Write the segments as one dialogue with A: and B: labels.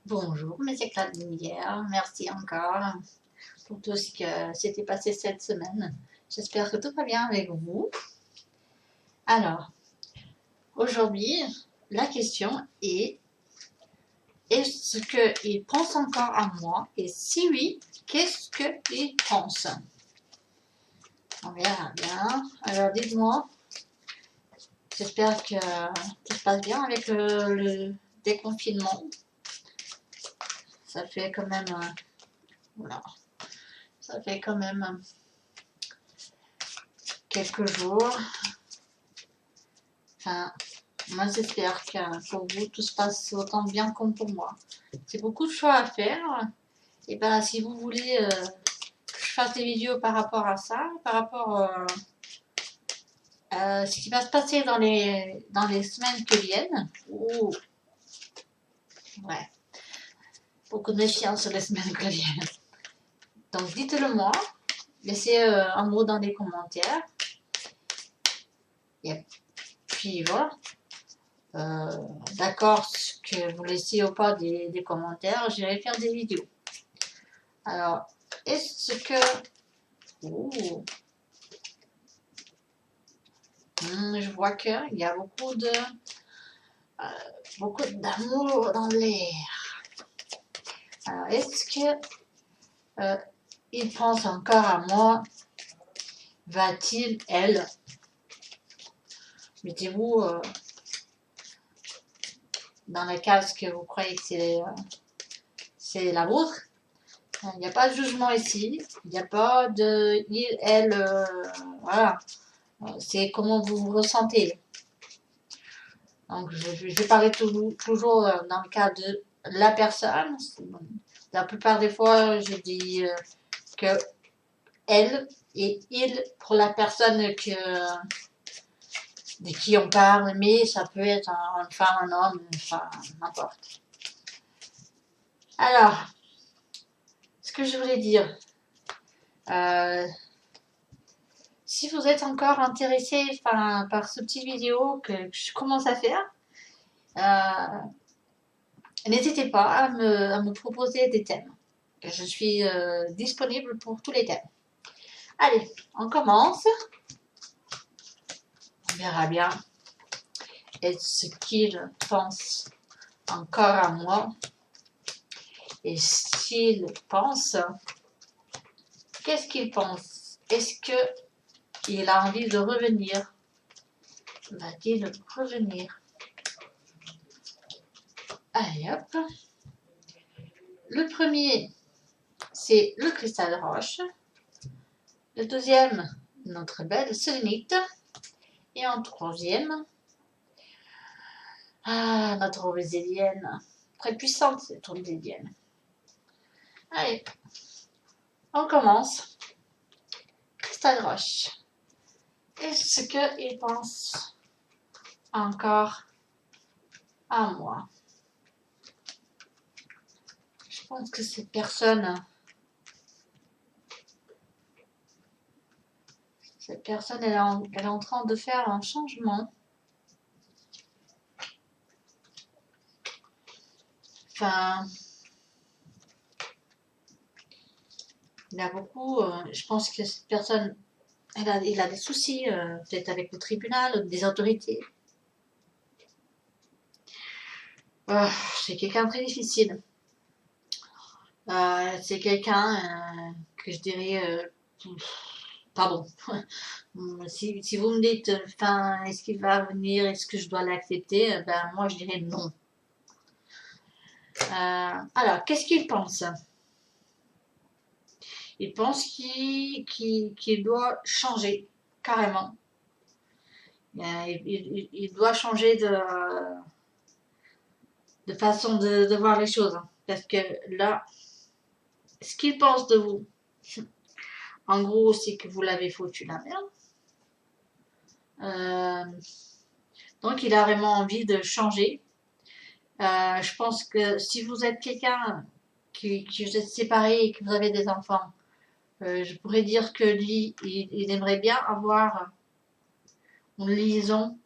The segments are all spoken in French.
A: Bonjour, mes éclats de lumière. Merci encore pour tout ce que s'était passé cette semaine. J'espère que tout va bien avec vous. Alors, aujourd'hui, la question est-ce qu'il pense encore à moi? Et si oui, qu'est-ce qu'il pense? On verra bien. Alors, dites-moi, j'espère que tout se passe bien avec le déconfinement. Ça fait quand même... voilà. Ça fait quand même quelques jours. Enfin, moi j'espère que pour vous tout se passe autant bien comme pour moi. C'est beaucoup de choix à faire. Et ben si vous voulez que je fasse des vidéos par rapport à ça, par rapport à ce qui va se passer dans les semaines qui viennent, ouais, beaucoup de méfiance sur les semaines qui viennent. Donc dites-le moi, laissez un mot dans les commentaires. Et puis voilà. D'accord, que vous laissez ou pas des commentaires, j'irai faire des vidéos. Alors, est-ce que... je vois qu'il y a beaucoup d'amour dans l'air. Alors, est-ce que il pense encore à moi? Va-t-il, elle? Mettez-vous dans la case que vous croyez que c'est la vôtre. Il n'y a pas de jugement ici. Il n'y a pas de il, elle. Voilà. C'est comment vous vous ressentez. Donc, je vais parler toujours dans le cas de la personne. La plupart des fois, je dis que elle et il pour la personne de qui on parle, mais ça peut être une femme, un homme, une femme, n'importe. Alors, ce que je voulais dire, si vous êtes encore intéressé par ce petit vidéo que je commence à faire, n'hésitez pas à me proposer des thèmes. Je suis disponible pour tous les thèmes. Allez, on commence. On verra bien. Est-ce qu'il pense encore à moi? Et s'il pense, qu'est-ce qu'il pense? Est-ce qu'il a envie de revenir? Va-t-il revenir? Allez hop. Le premier, c'est le cristal de roche. Le deuxième, notre belle sélénite. Et en troisième, notre obsidienne. Très puissante cette obsidienne. Allez, on commence. Cristal de roche. Est-ce qu'il pense encore à moi? Je pense que cette personne, elle est en train de faire un changement. Enfin, il y a beaucoup, je pense que cette personne, il a des soucis, peut-être avec le tribunal, des autorités. C'est quelqu'un de très difficile. C'est quelqu'un que je dirais, pardon. Si vous me dites, enfin, est-ce qu'il va venir, est-ce que je dois l'accepter? Ben moi je dirais non. Alors, qu'est-ce qu'il pense? Il pense qu'il doit changer carrément. Il doit changer de façon de voir les choses. Parce que là, ce qu'il pense de vous, en gros, c'est que vous l'avez foutu la merde. Donc, il a vraiment envie de changer. Je pense que si vous êtes quelqu'un qui vous êtes séparé et que vous avez des enfants, je pourrais dire que lui, il aimerait bien avoir une liaison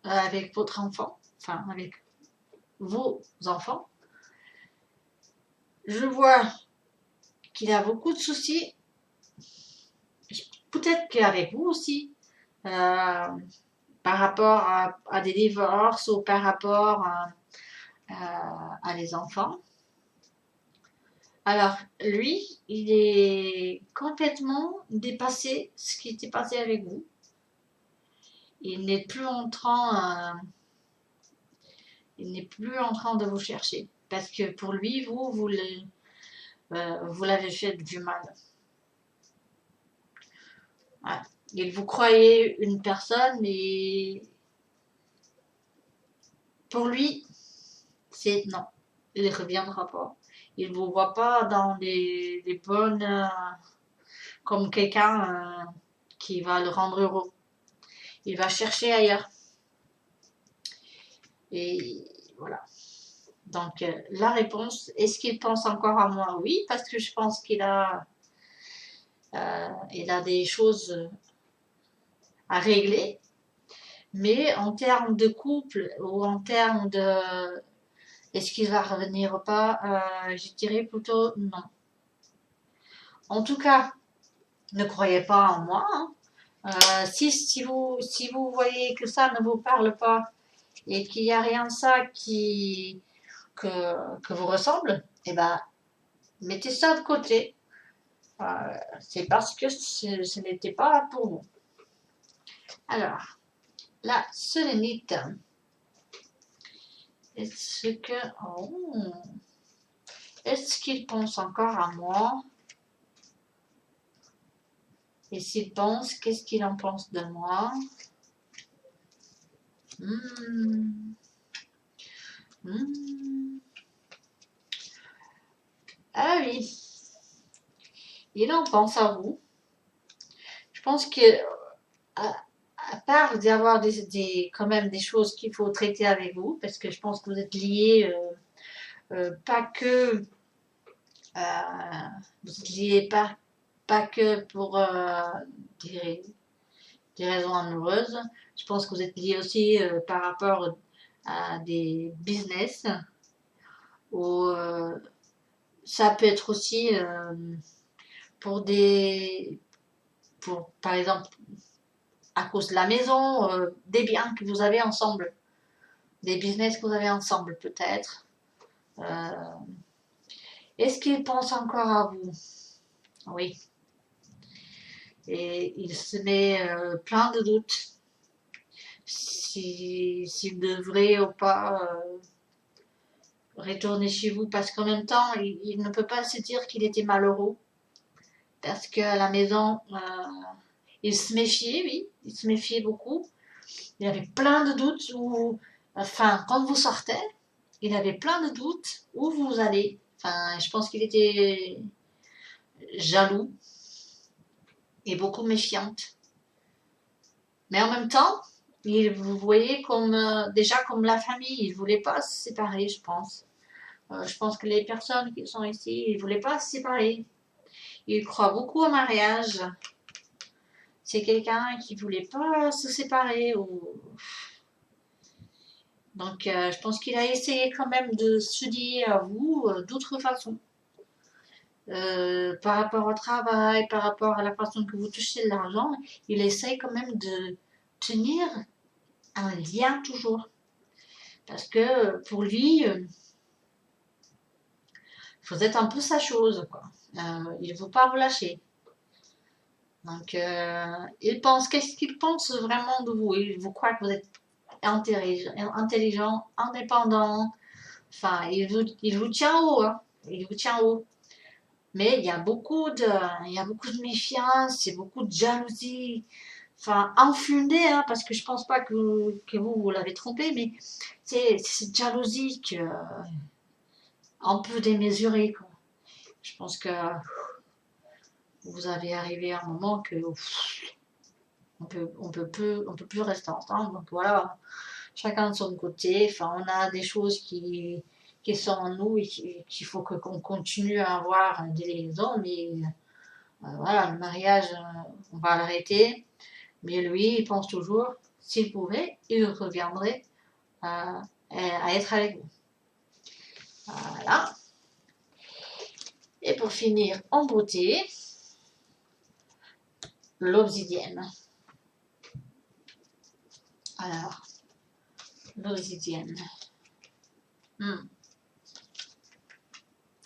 A: avec votre enfant, enfin avec vos enfants. Je vois qu'il a beaucoup de soucis, peut-être qu'avec vous aussi, par rapport à des divorces ou par rapport à les enfants. Alors, lui, il est complètement dépassé ce qui était passé avec vous. Il n'est plus en train, il n'est plus en train de vous chercher. Parce que pour lui, vous l'avez fait du mal. Ouais. Il vous croyait une personne et pour lui, c'est non. Il ne reviendra pas. Il ne vous voit pas dans des bonnes... comme quelqu'un qui va le rendre heureux. Il va chercher ailleurs. Et voilà. Donc, la réponse, est-ce qu'il pense encore à moi? Oui, parce que je pense il a des choses à régler. Mais en termes de couple ou en termes de est-ce qu'il va revenir ou pas, je dirais plutôt non. En tout cas, ne croyez pas en moi. Hein. Si vous voyez que ça ne vous parle pas et qu'il n'y a rien de ça que vous ressemble, eh ben, mettez ça de côté. C'est parce que ce n'était pas pour vous. Alors, la sélénite. Est-ce que... Oh, est-ce qu'il pense encore à moi? Et s'il pense, qu'est-ce qu'il en pense de moi? Hmm. Hmm. Ah oui, il en pense à vous. Je pense que, à, à part d'y avoir quand même des choses qu'il faut traiter avec vous, parce que je pense que vous êtes liés, pas que, vous êtes liés pas que pour des, des raisons amoureuses. Je pense que vous êtes liés aussi par rapport à des business ou ça peut être aussi pour par exemple, à cause de la maison, des biens que vous avez ensemble, des business que vous avez ensemble peut-être. Euh, Est-ce qu'il pense encore à vous? Oui. Et il se met plein de doutes s'il devrait ou pas retourner chez vous parce qu'en même temps, il ne peut pas se dire qu'il était malheureux parce qu'à la maison, il se méfiait, oui, il se méfiait beaucoup. Il avait plein de doutes où, enfin, quand vous sortez, il avait plein de doutes où vous allez. Enfin, je pense qu'il était jaloux et beaucoup méfiante. Mais en même temps, il vous voyait comme déjà comme la famille. Il voulait pas se séparer, je pense. Je pense que les personnes qui sont ici, ils voulaient pas se séparer. Il croit beaucoup au mariage. C'est quelqu'un qui voulait pas se séparer. Donc, je pense qu'il a essayé quand même de se lier à vous d'autres façons. Par rapport au travail, par rapport à la façon que vous touchez de l'argent, il essaye quand même de tenir un lien toujours. Parce que pour lui, vous êtes un peu sa chose, quoi. Il ne veut pas vous lâcher. Donc, qu'est-ce qu'il pense vraiment de vous? Il vous croit que vous êtes intelligent, indépendant. Enfin, il vous tient haut, hein. Il vous tient haut. Mais il y a beaucoup de méfiance, il y a beaucoup de jalousie. Enfin, infundée, hein, parce que je pense pas que vous l'avez trompé, mais c'est cette jalousie un peu démesurée, quoi. Je pense que vous avez arrivé à un moment que on peut plus rester ensemble. Donc voilà, chacun de son côté. Enfin, on a des choses qui sont en nous et qu'il faut qu'on continue à avoir des liaisons. Mais voilà, le mariage, on va l'arrêter. Mais lui, il pense toujours, s'il pouvait, il reviendrait à être avec vous. Voilà. pour finir en beauté, l'obsidienne. Alors, l'obsidienne.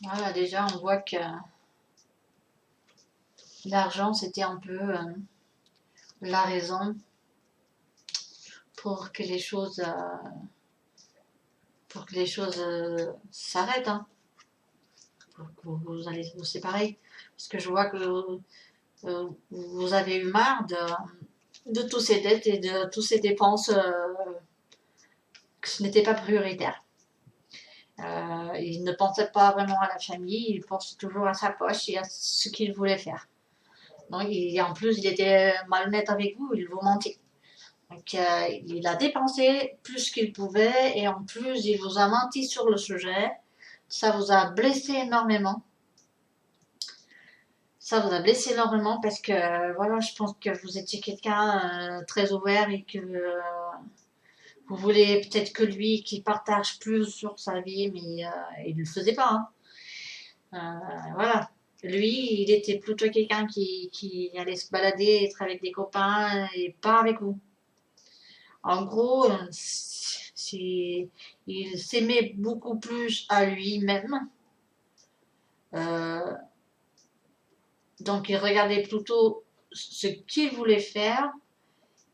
A: Voilà, déjà, on voit que l'argent, c'était un peu la raison pour que les choses, s'arrêtent, hein, pour que vous allez vous séparer. Parce que je vois que vous avez eu marre de tous ces dettes et de toutes ces dépenses que ce n'était pas prioritaire. Il ne pensait pas vraiment à la famille, il pensait toujours à sa poche et à ce qu'il voulait faire. Donc, en plus, il était malhonnête avec vous, il vous mentait. Donc, il a dépensé plus qu'il pouvait et en plus, il vous a menti sur le sujet. Ça vous a blessé énormément. Ça vous a blessé énormément parce que, voilà, je pense que vous étiez quelqu'un très ouvert et que vous voulez peut-être que lui qui partage plus sur sa vie, mais il ne le faisait pas. Hein. Voilà. Lui, il était plutôt quelqu'un qui allait se balader, être avec des copains et pas avec vous. En gros, il s'aimait beaucoup plus à lui-même. Donc, il regardait plutôt ce qu'il voulait faire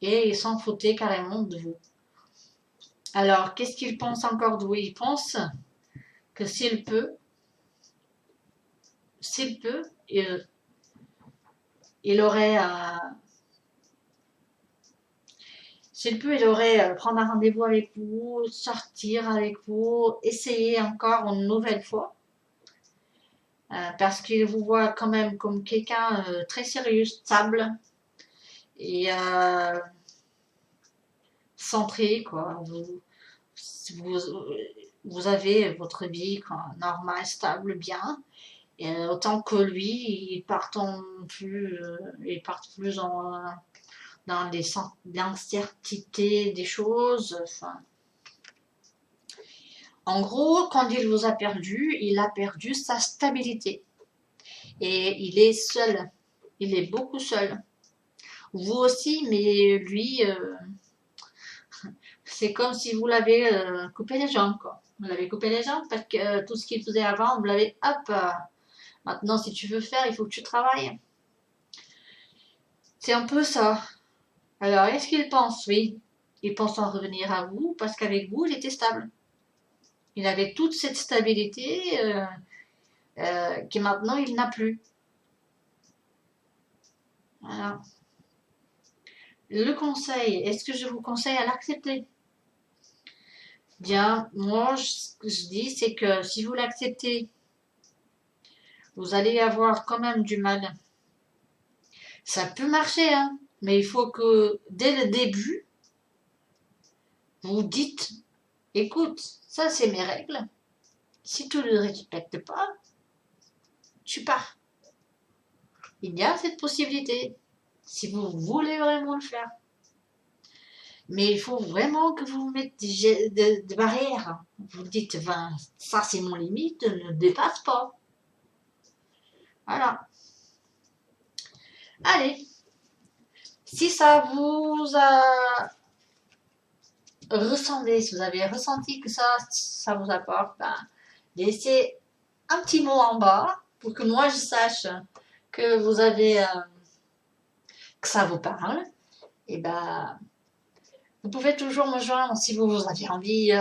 A: et il s'en foutait carrément de vous. Alors, qu'est-ce qu'il pense encore de vous? Il pense que s'il peut, il aurait prendre un rendez-vous avec vous, sortir avec vous, essayer encore une nouvelle fois. Parce qu'il vous voit quand même comme quelqu'un très sérieux, stable et centré, quoi. Vous avez votre vie normale, stable, bien. Et autant que lui, il part plus dans l'incertitude des choses. Enfin. En gros, quand il vous a perdu, il a perdu sa stabilité. Et il est seul. Il est beaucoup seul. Vous aussi, mais lui, c'est comme si vous l'avez coupé les jambes, quoi. Vous l'avez coupé les jambes parce que tout ce qu'il faisait avant, vous l'avez, hop, maintenant, si tu veux faire, il faut que tu travailles. C'est un peu ça. Alors, est-ce qu'il pense? Oui. Il pense en revenir à vous parce qu'avec vous, il était stable. Il avait toute cette stabilité que maintenant, il n'a plus. Voilà. Le conseil, est-ce que je vous conseille à l'accepter? Bien, moi, ce que je dis, c'est que si vous l'acceptez, vous allez avoir quand même du mal. Ça peut marcher, hein, mais il faut que dès le début, vous dites, écoute, ça c'est mes règles. Si tu ne les respectes pas, tu pars. Il y a cette possibilité, si vous voulez vraiment le faire. Mais il faut vraiment que vous mettez des barrières. Vous dites, ça c'est mon limite, ne dépasse pas. Voilà. Allez. Si ça vous a ressemblé, si vous avez ressenti que ça vous apporte, laissez un petit mot en bas pour que moi je sache que vous avez, que ça vous parle. Et vous pouvez toujours me joindre si vous avez envie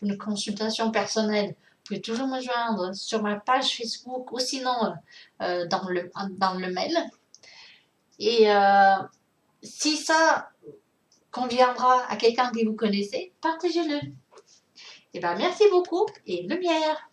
A: d'une consultation personnelle. Vous pouvez toujours me joindre sur ma page Facebook ou sinon dans le mail. Et si ça conviendra à quelqu'un que vous connaissez, partagez-le. Merci beaucoup et lumière.